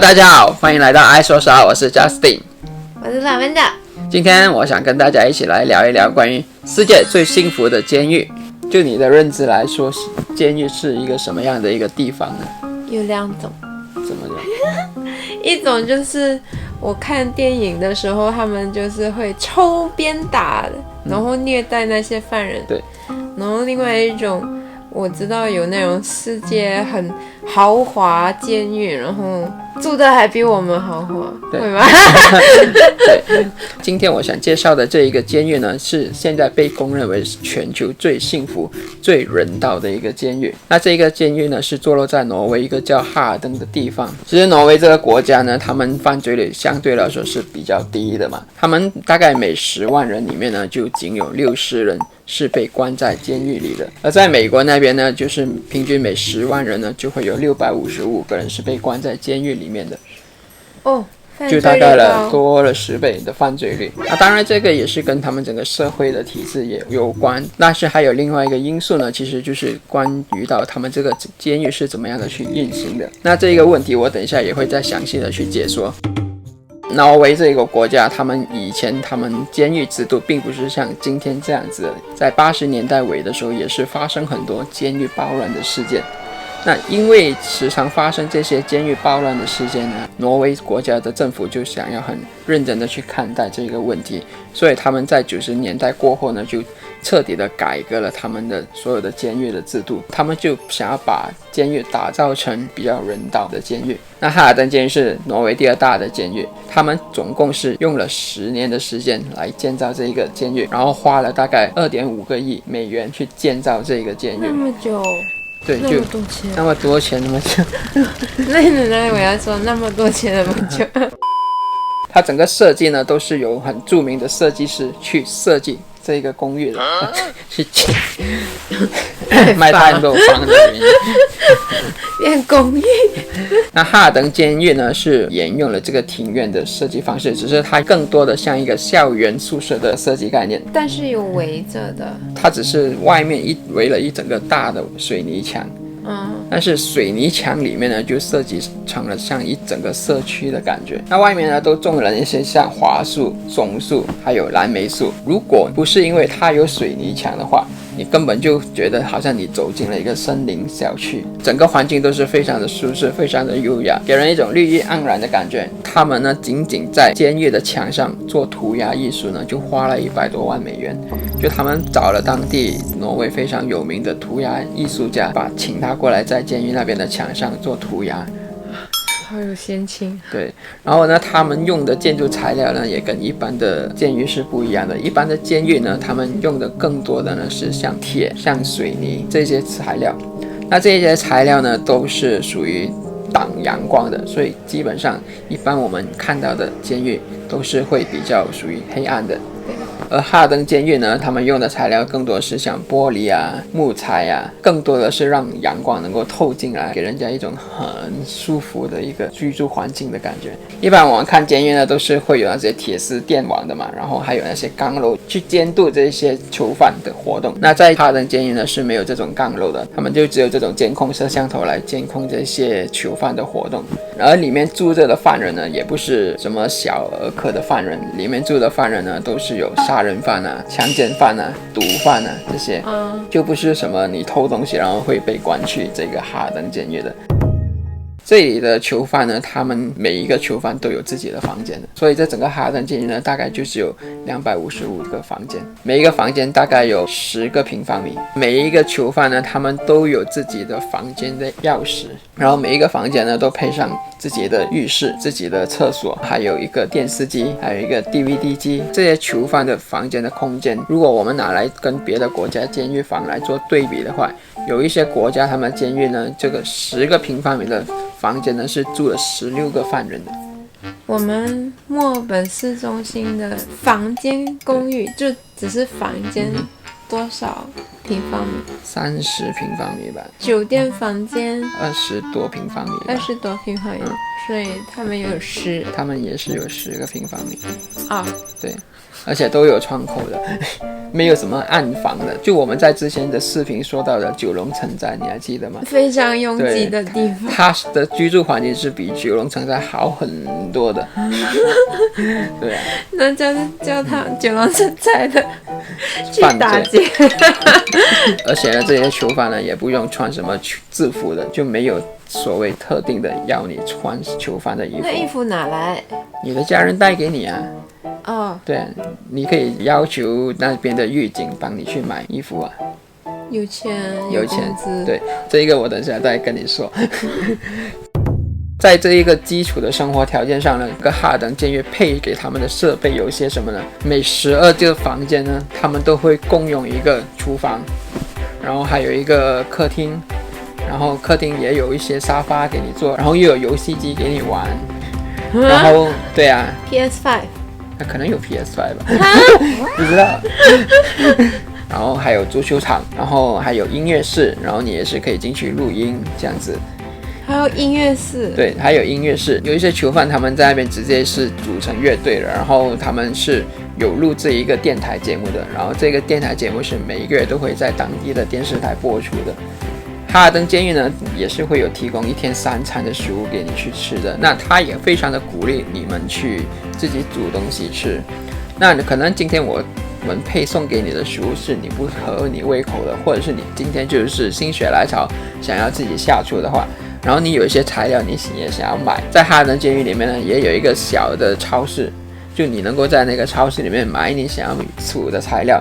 大家好，欢迎来到爱说啥，我是 Justin， 我是老文的。今天我想跟大家一起来聊一聊关于世界最幸福的监狱。就你的认知来说，监狱是一个什么样的一个地方呢？有两种，怎么讲？一种就是我看电影的时候，他们就是会抽鞭打，然后虐待那些犯人。对。然后另外一种，我知道有那种世界很豪华监狱，然后住的还比我们豪华，对会吗？对，今天我想介绍的这一个监狱呢，是现在被公认为全球最幸福、最人道的一个监狱。那这个监狱呢，是坐落在挪威一个叫哈尔登的地方。其实挪威这个国家呢，他们犯罪率相对来说是比较低的嘛，他们大概每10万人里面呢，就仅有60人是被关在监狱里的。而在美国那边呢，就是平均每10万人呢，就会有655个人是被关在监狱里面的。哦，就大概多了10倍的犯罪率。那当然这个也是跟他们整个社会的体制也有关，但是还有另外一个因素呢，其实就是关于到他们这个监狱是怎么样的去运行的。那这个问题我等一下也会再详细的去解说。挪威这个国家，他们以前监狱制度并不是像今天这样子的，在80年代尾的时候也是发生很多监狱暴乱的事件。那因为时常发生这些监狱暴乱的事件呢，挪威国家的政府就想要很认真的去看待这个问题，所以他们在90年代过后呢，就彻底的改革了他们的所有的监狱的制度，他们就想要把监狱打造成比较人道的监狱。那哈尔登监狱是挪威第2大的监狱，他们总共是用了10年的时间来建造这一个监狱，然后花了大概2.5个亿美元去建造这个监狱。那么久。对，就那么多钱，那么久。那我要说那么多钱那么久。它整个设计呢，都是由很著名的设计师去设计这个公寓的，去卖太多房的原因。变公寓。那哈尔登监狱呢，是沿用了这个庭院的设计方式，只是它更多的像一个校园宿舍的设计概念。但是有围着的。它只是外面围了一整个大的水泥墙。但是水泥墙里面呢，就设计成了像一整个社区的感觉。那外面呢，都种了一些像桦树、松树，还有蓝莓树。如果不是因为它有水泥墙的话，你根本就觉得好像你走进了一个森林小区，整个环境都是非常的舒适，非常的优雅，给人一种绿意盎然的感觉。他们呢，仅仅在监狱的墙上做涂鸦艺术呢，就花了100多万美元。就他们找了当地挪威非常有名的涂鸦艺术家，请他过来在监狱那边的墙上做涂鸦。好有仙气。对，然后呢，他们用的建筑材料呢，也跟一般的监狱是不一样的。一般的监狱呢，他们用的更多的呢是像铁、像水泥这些材料。那这些材料呢，都是属于挡阳光的，所以基本上一般我们看到的监狱都是会比较属于黑暗的。而哈尔登监狱呢，他们用的材料更多是像玻璃啊、木材啊，更多的是让阳光能够透进来，给人家一种很舒服的一个居住环境的感觉。一般我们看监狱呢，都是会有那些铁丝电网的嘛，然后还有那些钢楼去监督这些囚犯的活动。那在哈尔登监狱呢，是没有这种钢楼的，他们就只有这种监控摄像头来监控这些囚犯的活动。而里面住着的犯人呢，也不是什么小儿科的犯人，里面住的犯人呢，都是有杀人犯啊、强奸犯啊、毒贩啊这些，就不是什么你偷东西然后会被关去这个哈尔登监狱的。这里的囚犯呢，他们每一个囚犯都有自己的房间的，所以这整个哈尔登监狱呢，大概就只有255个房间，每一个房间大概有10个平方米。每一个囚犯呢，他们都有自己的房间的钥匙，然后每一个房间呢，都配上自己的浴室、自己的厕所，还有一个电视机，还有一个 DVD 机。这些囚犯的房间的空间，如果我们拿来跟别的国家监狱房来做对比的话，有一些国家他们监狱呢，这个10个平方米的房间呢，是住了16个犯人的。我们墨尔本市中心的房间公寓就只是房间多少平方米？30平方米吧。酒店房间20多平方米吧。20多平方米，所以他们有10。他们也是有10个平方米。啊，对，而且都有窗口的。没有什么暗房的。就我们在之前的视频说到的九龙城寨，你还记得吗？非常拥挤的地方，它的居住环境是比九龙城寨好很多的。对啊，那叫他九龙城寨的去犯打罪劫。而且呢，这些囚犯呢也不用穿什么制服的，就没有所谓特定的要你穿囚犯的衣服。那衣服哪来？你的家人带给你啊。哦，对啊，你可以要求那边的狱警帮你去买衣服啊。有钱有钱工资，对，这一个我等一下再跟你说。在这一个基础的生活条件上呢，这个哈尔登监狱配给他们的设备有些什么呢？每12个房间呢，他们都会共用一个厨房，然后还有一个客厅，然后客厅也有一些沙发给你坐，然后又有游戏机给你玩，然后对啊， PS5 那可能有 PS5 吧，不知道。然后还有足球场，然后还有音乐室，然后你也是可以进去录音这样子。还有音乐室，对，还有音乐室，有一些囚犯他们在那边直接是组成乐队了，然后他们是有录制一个电台节目的，然后这个电台节目是每一个月都会在当地的电视台播出的。哈尔登监狱呢也是会有提供1天3餐的食物给你去吃的，那他也非常的鼓励你们去自己煮东西吃。那可能今天我们配送给你的食物是你不合你胃口的，或者是你今天就是心血来潮想要自己下厨的话，然后你有一些材料你也想要买，在哈尔登监狱里面呢也有一个小的超市，就你能够在那个超市里面买你想要煮的材料，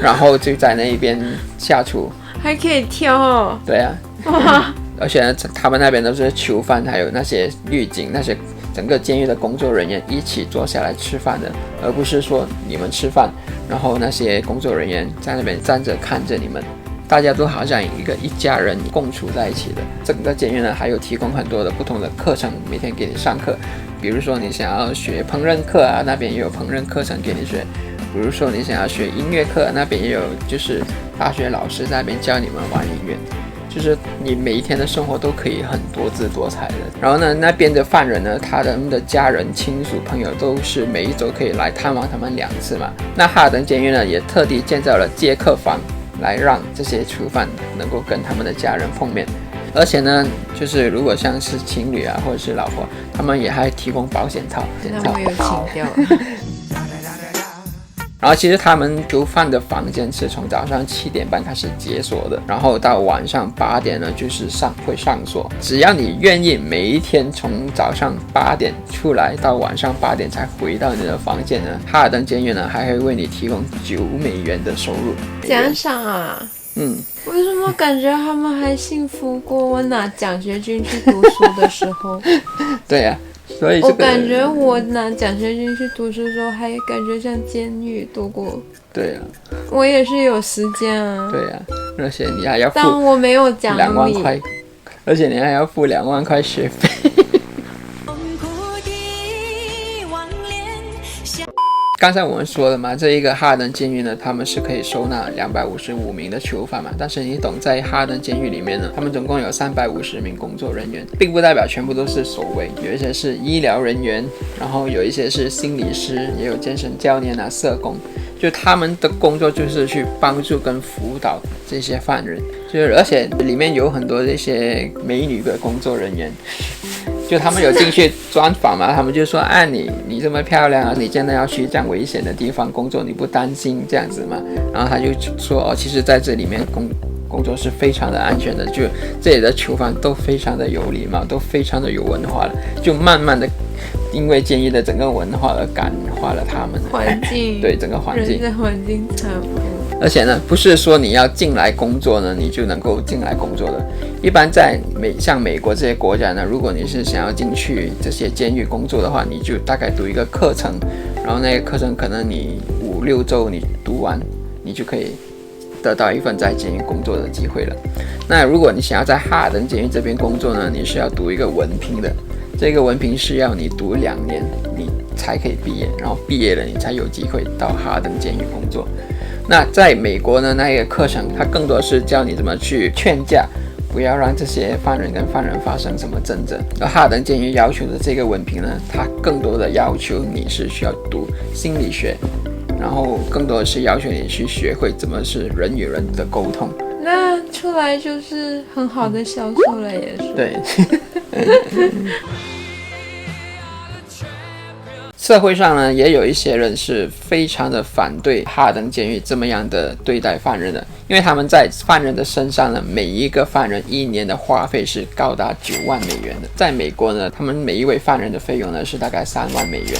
然后就在那一边下厨，还可以挑哦。对啊，而且呢他们那边都是囚犯还有那些狱警那些整个监狱的工作人员一起坐下来吃饭的，而不是说你们吃饭然后那些工作人员在那边站着看着你们，大家都好像一家人共处在一起的。整个监狱呢还有提供很多的不同的课程，每天给你上课，比如说你想要学烹饪课啊，那边也有烹饪课程给你学，比如说你想要学音乐课，那边也有就是大学老师在那边教你们玩音乐，就是你每一天的生活都可以很多姿多彩的。然后呢，那边的犯人呢，他们的家人、亲属、朋友都是每一周可以来探望他们2次嘛。那哈尔登监狱呢，也特地建造了接客房，来让这些囚犯能够跟他们的家人碰面。而且呢，就是如果像是情侣啊，或者是老婆，他们也还提供保险套。那我有请掉。然后其实他们囚犯的房间是从早上7点半开始解锁的，然后到晚上8点呢就是会上锁。只要你愿意每一天从早上8点出来到晚上8点才回到你的房间呢，哈尔登监狱呢还会为你提供$9的收入。奖赏啊？为什么感觉他们还幸福过我拿奖学金去读书的时候？对啊，所以我感觉我拿奖学金去读书的时候，还感觉像监狱度过。对啊，我也是有时间啊。对啊，而且你还要付但我没有奖励2万块，而且你还要付2万块学费。刚才我们说了嘛，这一个哈尔登监狱呢，他们是可以收纳255名的囚犯嘛。但是你懂，在哈尔登监狱里面呢，他们总共有350名工作人员，并不代表全部都是守卫，有一些是医疗人员，然后有一些是心理师，也有健身教练啊、社工。就他们的工作就是去帮助跟辅导这些犯人，而且里面有很多这些美女的工作人员。就他们有进去专访嘛，他们就说你这么漂亮啊，你真的要去这样危险的地方工作，你不担心这样子嘛？然后他就说其实在这里面工作是非常的安全的，就这里的囚犯都非常的有礼貌，都非常的有文化了，就慢慢的因为监狱的整个文化而感化了他们环境，对整个环境，人的环境差不多。而且呢，不是说你要进来工作呢，你就能够进来工作的。一般在像美国这些国家呢，如果你是想要进去这些监狱工作的话，你就大概读一个课程，然后那个课程可能你5-6周你读完，你就可以得到一份在监狱工作的机会了。那如果你想要在哈尔登监狱这边工作呢，你是要读一个文凭的，这个文凭是要你读2年，你才可以毕业，然后毕业了你才有机会到哈尔登监狱工作。那在美国呢，那个课程它更多是教你怎么去劝架，不要让这些犯人跟犯人发生什么争执。而哈尔登监狱要求的这个文凭呢，它更多的要求你是需要读心理学，然后更多的是要求你去学会怎么是人与人的沟通。那出来就是很好的销售了，也是。对。社会上呢，也有一些人是非常的反对哈登监狱这么样的对待犯人的，因为他们在犯人的身上呢，每一个犯人一年的花费是高达9万美元的。在美国呢，他们每一位犯人的费用呢是大概3万美元，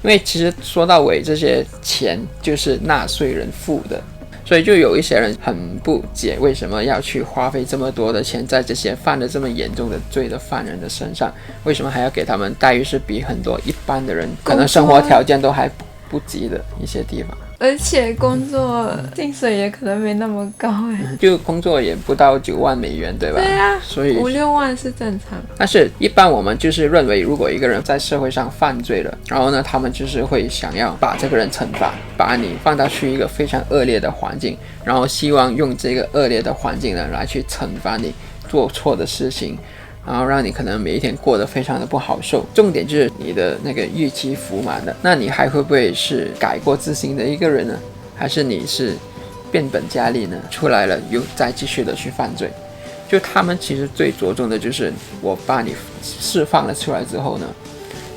因为其实说到尾，这些钱就是纳税人付的。所以就有一些人很不解，为什么要去花费这么多的钱在这些犯了这么严重的罪的犯人的身上？为什么还要给他们待遇是比很多一般的人可能生活条件都还不及的一些地方？而且工作薪水也可能没那么高就工作也不到9万美元，对吧？对啊，所以5-6万是正常。但是一般我们就是认为，如果一个人在社会上犯罪了，然后呢，他们就是会想要把这个人惩罚，把你放到去一个非常恶劣的环境，然后希望用这个恶劣的环境呢来去惩罚你做错的事情，然后让你可能每一天过得非常的不好受。重点就是你的那个预期服满了，那你还会不会是改过自新的一个人呢？还是你是变本加厉呢？出来了又再继续的去犯罪？就他们其实最着重的就是我把你释放了出来之后呢，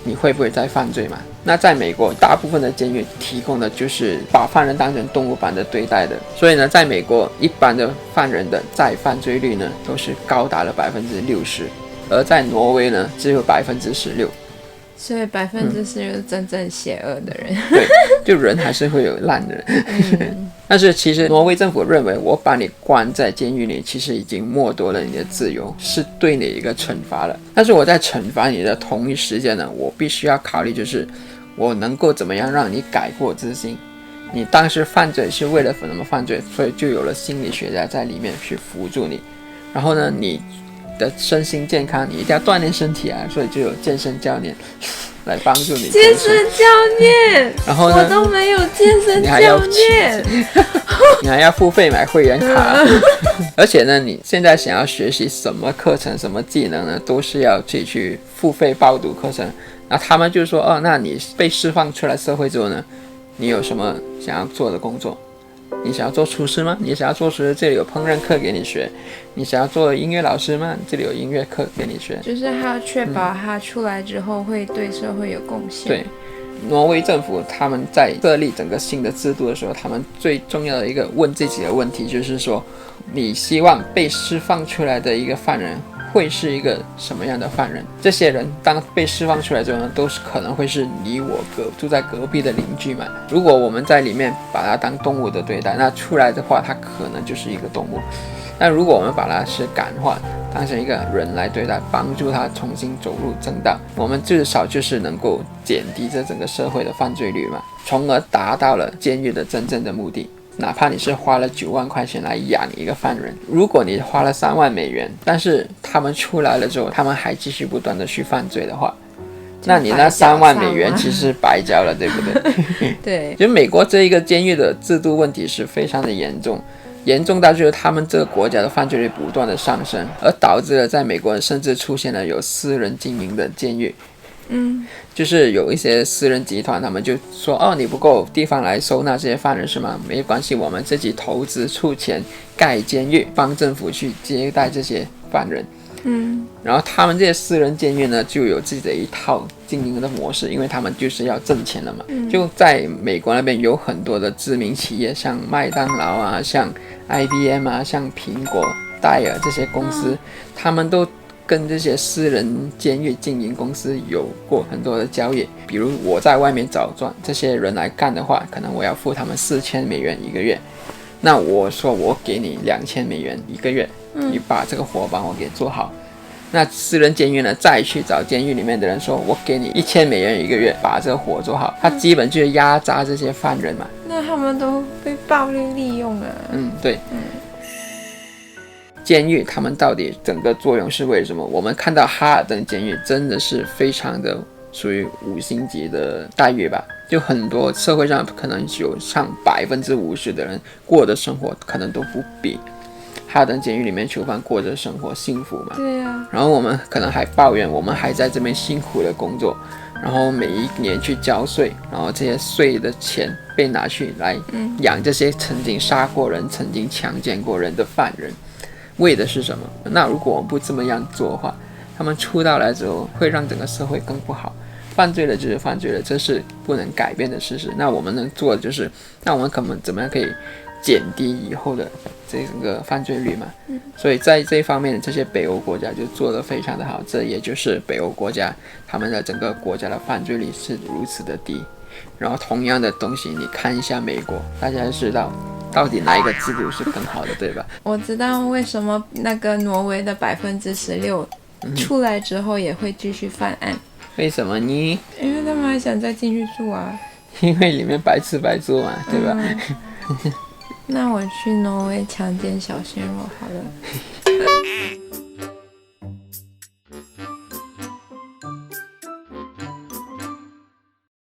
你会不会再犯罪嘛？那在美国大部分的监狱提供的就是把犯人当成动物般的对待的，所以呢，在美国一般的犯人的再犯罪率呢都是高达了60%，而在挪威呢只有16%。所以10%是真正邪恶的人。对，就人还是会有烂的人。但是其实挪威政府认为，我把你关在监狱里，其实已经剥夺了你的自由，是对你一个惩罚了。但是我在惩罚你的同一时间呢，我必须要考虑就是我能够怎么样让你改过自新。你当时犯罪是为了怎么犯罪，所以就有了心理学家在里面去辅助你。然后呢，你的身心健康，你一定要锻炼身体啊，所以就有健身教练来帮助你。健身教练，然后呢，我都没有健身教练，你还要付费买会员卡。而且呢，你现在想要学习什么课程、什么技能呢，都是要自己去付费报读课程。那他们就说，哦，那你被释放出来社会之后呢，你有什么想要做的工作？你想要做厨师吗？你想要做厨师，这里有烹饪课给你学。你想要做音乐老师吗？这里有音乐课给你学。就是他要确保他出来之后会对社会有贡献。对，挪威政府他们在设立整个新的制度的时候，他们最重要的一个问自己的问题就是说，你希望被释放出来的一个犯人会是一个什么样的犯人？这些人当被释放出来之后呢，都是可能会是你我住在隔壁的邻居嘛。如果我们在里面把它当动物的对待，那出来的话，它可能就是一个动物。但如果我们把它是感化，当成一个人来对待，帮助他重新走入正道，我们至少就是能够减低这整个社会的犯罪率嘛，从而达到了监狱的真正的目的。哪怕你是花了9万块钱来养一个犯人，如果你花了3万美元，但是他们出来了之后，他们还继续不断的去犯罪的话，那你那3万美元其实白交了，对不对？对，就美国这一个监狱的制度问题是非常的严重，严重到就是他们这个国家的犯罪率不断的上升，而导致了在美国甚至出现了有私人经营的监狱。就是有一些私人集团，他们就说，哦，你不够地方来收纳这些犯人是吗？没关系，我们自己投资出钱盖监狱，帮政府去接待这些犯人。然后他们这些私人监狱呢，就有自己的一套经营的模式，因为他们就是要挣钱了嘛。就在美国那边有很多的知名企业，像麦当劳啊，像 IBM 啊，像苹果、戴尔这些公司，他们都跟这些私人监狱经营公司有过很多的交易。比如我在外面找这些人来干的话，可能我要付他们4000美元一个月，那我说我给你2000美元一个月，你把这个活帮我给做好。那私人监狱呢，再去找监狱里面的人说，我给你1000美元一个月，把这个活做好。他基本就是压榨这些犯人嘛。那他们都被暴力利用啊。对。监狱他们到底整个作用是为什么？我们看到哈尔登监狱真的是非常的属于5星级的待遇吧，就很多社会上可能有上50%的人过的生活可能都不比哈尔登监狱里面囚犯过着生活幸福嘛。对啊。然后我们可能还抱怨我们还在这边辛苦的工作，然后每一年去交税，然后这些税的钱被拿去来养这些曾经杀过人、曾经强奸过人的犯人，为的是什么？那如果我们不这么样做的话，他们出道来之后会让整个社会更不好。犯罪了就是犯罪了，这是不能改变的事实。那我们能做的就是，那我们可能怎么样可以减低以后的这个犯罪率嘛？所以在这一方面，这些北欧国家就做得非常的好。这也就是北欧国家他们的整个国家的犯罪率是如此的低。然后同样的东西，你看一下美国，大家就知道到底哪一个制度是更好的，对吧？我知道为什么那个挪威的16%出来之后也会继续犯案。为什么呢？因为他们还想再进去住啊。因为里面白吃白做嘛，对吧？那我去挪威强奸小鲜肉好了。